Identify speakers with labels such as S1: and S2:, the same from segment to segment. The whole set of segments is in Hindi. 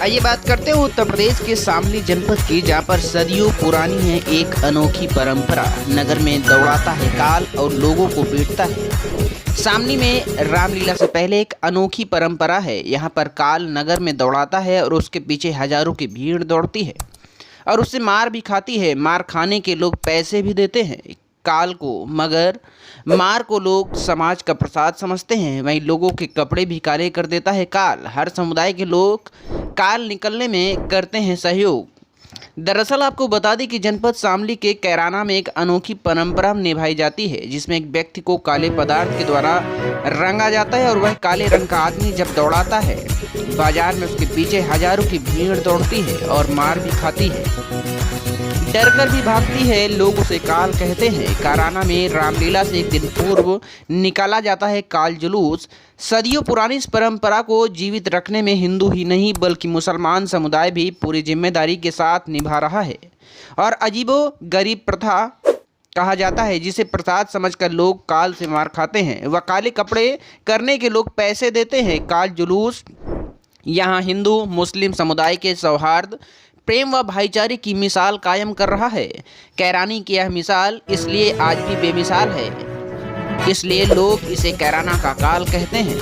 S1: आइए बात करते हैं उत्तर प्रदेश के शामली जनपद की, जहां पर सदियों पुरानी है एक अनोखी परंपरा। नगर में दौड़ाता है काल और लोगों को पीटता है। शामली में रामलीला से पहले एक अनोखी परंपरा है। यहां पर काल नगर में दौड़ाता है और उसके पीछे हजारों की भीड़ दौड़ती है और उससे मार भी खाती है। मार खाने के लोग पैसे भी देते हैं काल को, मगर मार को लोग समाज का प्रसाद समझते हैं। वहीं लोगों के कपड़े भी काले कर देता है काल। हर समुदाय के लोग काल निकलने में करते हैं सहयोग। दरअसल आपको बता दें कि जनपद शामली के कैराना में एक अनोखी परंपरा निभाई जाती है, जिसमें एक व्यक्ति को काले पदार्थ के द्वारा रंगा जाता है और वह काले रंग का आदमी जब दौड़ाता है, बाजार में उसके पीछे हजारों की भीड़ दौड़ती है और मार भी खाती है, डरकर भी भागती है। लोग उसे काल कहते हैं। कैराना में रामलीला से एक दिन पूर्व निकाला जाता है काल जुलूस। सदियों पुरानी इस परंपरा को जीवित रखने में हिंदू ही नहीं बल्कि मुसलमान समुदाय भी पूरी जिम्मेदारी के साथ निभा रहा है और अजीबो गरीब प्रथा कहा जाता है, जिसे प्रसाद समझकर लोग काल से मार खाते हैं व काले कपड़े करने के लोग पैसे देते हैं। काल जुलूस यहाँ हिंदू मुस्लिम समुदाय के सौहार्द, प्रेम व भाईचारे की मिसाल कायम कर रहा है। कैरानी की यह मिसाल इसलिए आज भी बेमिसाल है, इसलिए लोग इसे कैराना का काल कहते हैं।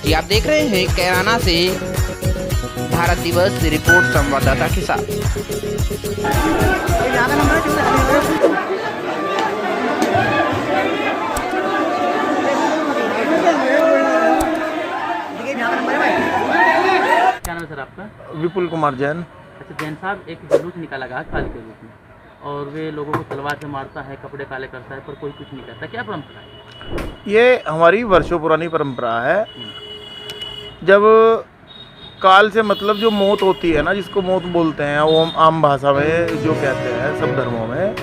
S1: जी आप देख रहे हैं कैराना से भारत दिवस रिपोर्ट संवाददाता के साथ।
S2: क्या नाम है सर आपका?
S3: विपुल कुमार जैन।
S2: अच्छा जैन साहब, एक जुलूस निकाला गया काल के रूप में और वे लोगों को तलवार से मारता है, कपड़े काले करता है, पर कोई कुछ नहीं करता। क्या परंपरा है?
S3: ये हमारी वर्षों पुरानी परंपरा है। जब काल से मतलब जो मौत होती है ना, जिसको मौत बोलते हैं, वो आम भाषा में जो कहते हैं सब धर्मों में,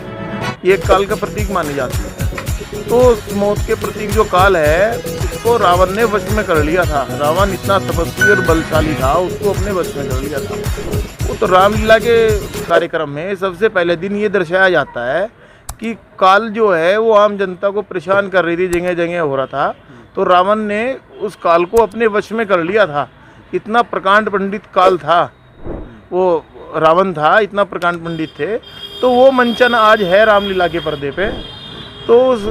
S3: ये काल का प्रतीक मानी जाती है। तो उस मौत के प्रतीक जो काल है, उसको रावण ने वश में कर लिया था। रावण इतना तपस्वी और बलशाली था, उसको अपने वश में कर लिया था। वो तो रामलीला के कार्यक्रम में सबसे पहले दिन ये दर्शाया जाता है कि काल जो है वो आम जनता को परेशान कर रही थी, जगह जगह हो रहा था। तो रावण ने उस काल को अपने वश में कर लिया था। इतना प्रकांड पंडित काल था, वो रावण था, इतना प्रकांड पंडित थे। तो वो मंचन आज है रामलीला के पर्दे पे। तो उस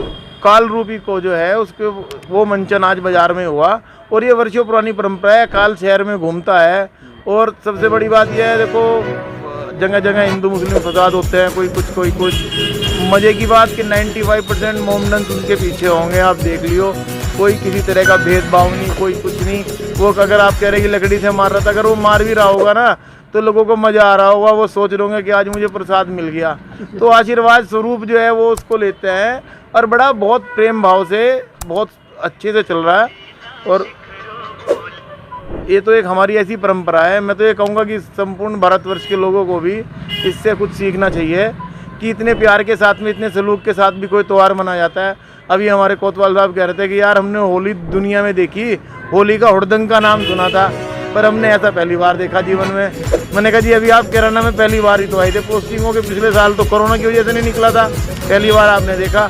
S3: काल रूपी को जो है उसके वो मंचन आज बाजार में हुआ और ये वर्षों पुरानी परंपरा है। काल शहर में घूमता है और सबसे बड़ी बात यह है, देखो जगह जगह हिंदू मुस्लिम फसाद होते हैं, कोई कुछ। मज़े की बात कि 95% मोमडन उनके पीछे होंगे, आप देख लियो। कोई किसी तरह का भेदभाव नहीं, कोई कुछ नहीं। वो अगर आप कह रहे कि लकड़ी से मार रहा था, अगर वो मार भी रहा होगा ना, तो लोगों को मज़ा आ रहा होगा। वो सोच रहे होंगे कि आज मुझे प्रसाद मिल गया। तो आशीर्वाद स्वरूप जो है वो उसको लेते हैं और बड़ा बहुत प्रेम भाव से बहुत अच्छे से चल रहा है। और ये तो एक हमारी ऐसी परंपरा है। मैं तो ये कहूँगा कि संपूर्ण भारतवर्ष के लोगों को भी इससे कुछ सीखना चाहिए कि इतने प्यार के साथ में, इतने सलूक के साथ भी कोई त्यौहार मनाया जाता है। अभी हमारे कोतवाल साहब कह रहे थे कि यार हमने होली दुनिया में देखी, होली का हुड़दंग का नाम सुना था, पर हमने ऐसा पहली बार देखा जीवन में। मैंने कहा जी अभी आप कैराना में पहली बार ही तो आए थे पोस्टिंगों के, पिछले साल तो कोरोना की वजह से नहीं निकला था, पहली बार आपने देखा।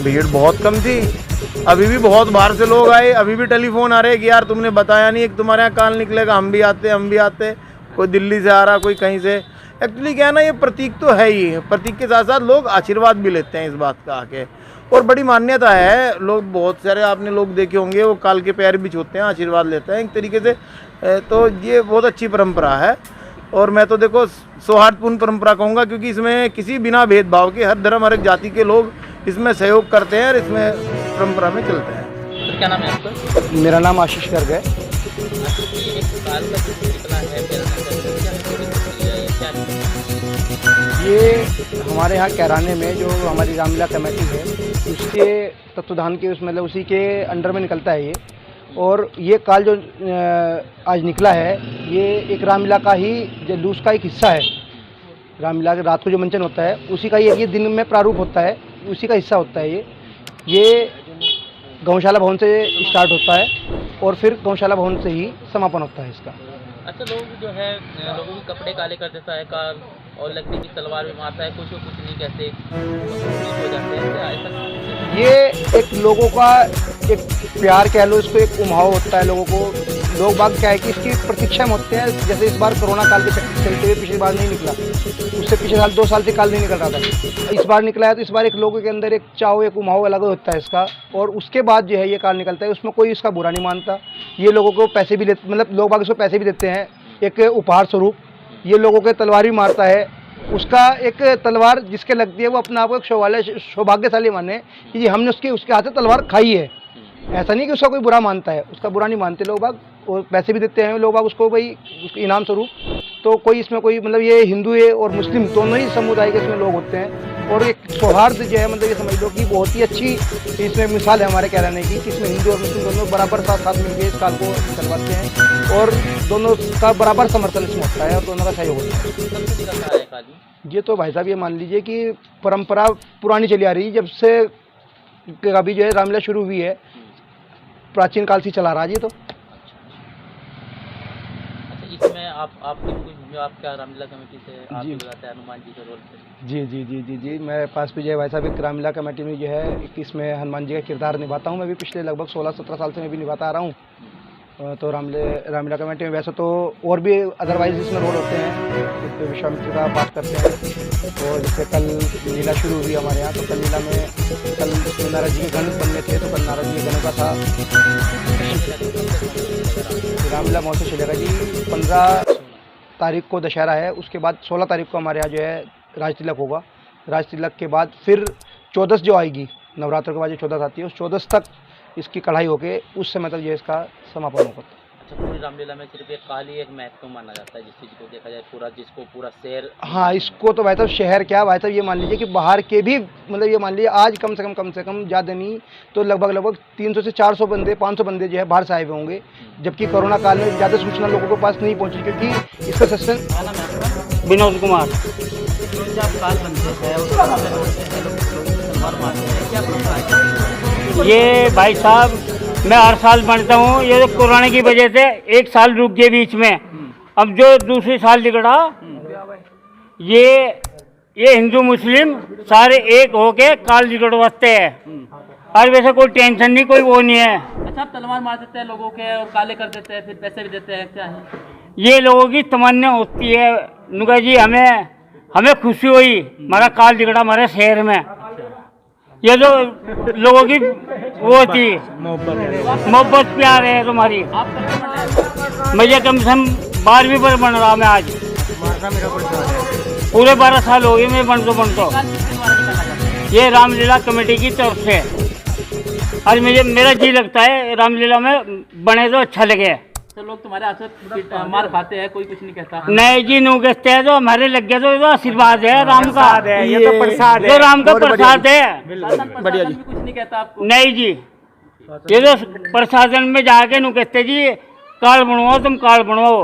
S3: भीड़ बहुत कम थी, अभी भी बहुत बाहर से लोग आए। अभी भी टेलीफोन आ रहे हैं कि यार तुमने बताया नहीं, एक तुम्हारे यहाँ काल निकलेगा, हम भी आते। कोई दिल्ली से आ रहा, कोई कहीं से। एक्चुअली क्या है ना, ये प्रतीक तो है ही, प्रतीक के साथ साथ लोग आशीर्वाद भी लेते हैं इस बात का आके। और बड़ी मान्यता है, लोग बहुत सारे आपने लोग देखे होंगे, वो काल के पैर भी छूते हैं, आशीर्वाद लेते हैं एक तरीके से। तो ये बहुत अच्छी परंपरा है और मैं तो देखो सौहार्दपूर्ण परंपरा कहूँगा, क्योंकि इसमें किसी बिना भेदभाव के हर धर्म हर एक जाति के लोग इसमें सहयोग करते हैं और इसमें परंपरा में चलते हैं।
S2: तो क्या नाम है आपका?
S4: मेरा नाम आशीष गर्ग है। ये हमारे यहाँ कैराने में जो हमारी रामलीला कमेटी है, उसके तत्वाधान के मतलब उसी के अंडर में निकलता है ये। और ये काल जो आज निकला है, ये एक रामलीला का ही जुलूस का एक हिस्सा है। रामलीला के रात को जो मंचन होता है उसी का ये दिन में प्रारूप होता है, उसी का हिस्सा होता है ये गौशाला भवन से स्टार्ट होता है और फिर गौशाला भवन से ही समापन होता है इसका।
S2: अच्छा, लोग जो है लोगों के कपड़े काले कर देता है काल, और लकड़ी की तलवार भी मारता है, कुछ को कुछ नहीं कहते, ठीक हो जाते हैं क्या ऐसा?
S4: ये एक लोगों का एक प्यार कह लो इसको, एक उमाव होता है लोगों को। लोग बाग क्या है कि इसकी प्रतीक्षा में होते हैं। जैसे इस बार कोरोना काल के चलते हुए पिछली बार नहीं निकला, उससे पिछले साल 2 साल से काल नहीं निकल रहा था, इस बार निकला है। तो इस बार एक लोगों के अंदर एक चाव, एक उमाव अलग होता है इसका। और उसके बाद जो है ये काल निकलता है, उसमें कोई इसका बुरा नहीं मानता। ये लोगों को पैसे भी देते, मतलब लोग बाग इसको पैसे भी देते हैं एक उपहार स्वरूप। ये लोगों के तलवार भी मारता है। उसका एक तलवार जिसके लगती है वो अपने आप को एक सौभाग्यशाली माने कि जी हमने उसके हाथ से तलवार खाई है। ऐसा नहीं कि उसका कोई बुरा मानता है, उसका बुरा नहीं मानते लोग बाग, और पैसे भी देते हैं लोग बाग उसको भाई उसके इनाम स्वरूप। तो कोई इसमें कोई मतलब ये हिंदू है और मुस्लिम दोनों ही समुदाय के इसमें लोग होते हैं। और एक सौहार्द जो है, मतलब ये समझ लो कि बहुत ही अच्छी इसमें मिसाल है हमारे कहने की, कि इसमें हिंदू और मुस्लिम दोनों बराबर साथ मिलकर इस काल को चलवाते हैं और दोनों का बराबर समर्थन इसमें होता है और दोनों का सहयोग होता है। ये तो भाई साहब ये मान लीजिए कि परंपरा पुरानी चली आ रही है, जब से अभी जो है रामलीला शुरू हुई है, प्राचीन काल से चला रहा है ये तो।
S2: अच्छा, इसमें आपकी कुछ आप क्या रामलीला कमेटी से आप
S4: जी
S2: लगाते हैं हनुमान जी के रोल पे?
S4: जी मेरे पास भी जो है भाई साहब एक रामलीला कमेटी में जो है इसमें हनुमान जी का किरदार निभाता हूँ मैं भी। पिछले लगभग 16-17 साल से मैं भी निभाता आ रहा हूँ। तो रामलीला कमेटी में वैसे तो और भी अदरवाइज इसमें रोल होते हैं, तो विश्वामित्र का पाठ करते हैं। तो जैसे कल लीला शुरू हुई हमारे यहाँ, तो कल लीला में कल नारद जी के गण बनने थे, तो कल नारद जी के गणों का था। रामलीला महोत्सव चलेगा जी 15 तारीख को दशहरा है, उसके बाद 16 तारीख को हमारे यहाँ जो है राज तिलक होगा। राज तिलक के बाद फिर 14 जो आएगी, नवरात्र के बाद जो 14 आती है, उस 14 तक इसकी कढ़ाई होके उस समय तक जो इसका समापन होगा।
S2: अच्छा, पूरी रामलीला में सिर्फ एक काल ही एक महत्व माना जाता है, जिस चीज़ को देखा जाए पूरा, जिसको पूरा शहर।
S4: हाँ, इसको तो भाई साहब शहर क्या भाई साहब, ये मान लीजिए कि बाहर के भी, मतलब ये मान लीजिए आज कम से कम ज़्यादा नहीं तो लगभग 300 से 400 बंदे 500 बंदे जो है बाहर से आए हुए होंगे। जबकि कोरोना काल में ज़्यादा सूचना लोगों के पास नहीं पहुँची, क्योंकि इसका सस्पेंस।
S5: विनोद कुमार।
S2: जब काल बनते हैं उसमें तलवार मारते हैं, क्या परंपरा है?
S5: ये भाई साहब मैं हर साल बनता हूँ, ये तो कोरोना की वजह से 1 साल रुक गए बीच में। अब जो दूसरी साल निकला, ये हिंदू मुस्लिम सारे एक होके काल निकलवाते हैं। और वैसे कोई टेंशन नहीं, कोई वो नहीं है।
S2: अच्छा, आप तलवार मार देते हैं लोगों के और काले कर देते हैं, फिर पैसे भी देते हैं, क्या है?
S5: ये लोगों की तमन्ना होती है, नुका जी हमें खुशी हुई, हमारा काल निकला हमारे शहर में। ये जो लोगों की वो थी मोहब्बत प्यार है तुम्हारी।
S2: आप कब बन रहे हैं?
S5: मुझे कम से कम 12वीं पर बन रहा मैं आज। पूरे 12 साल हो गए मैं बनतो।
S2: काल कितने द्वारा निकाला जाता है?
S5: ये रामलीला कमेटी की तरफ से। आज मेरा जी लगता है रामलीला में बने तो अच्छा लगे।
S2: तो लोग तुम्हारे हाथ से मार खाते हैं, कोई कुछ नहीं कहता?
S5: नहीं जी, नू कहते हैं तो हमारे लग गया, तो आशीर्वाद है राम का,
S4: ये तो प्रसाद है,
S5: जो राम का प्रसाद है।
S2: प्रशासन भी कुछ नहीं कहता आपको?
S5: नहीं जी, ये तो प्रशासन में जाके नू कहते जी काल बनवाओ, तुम काल बनवाओ।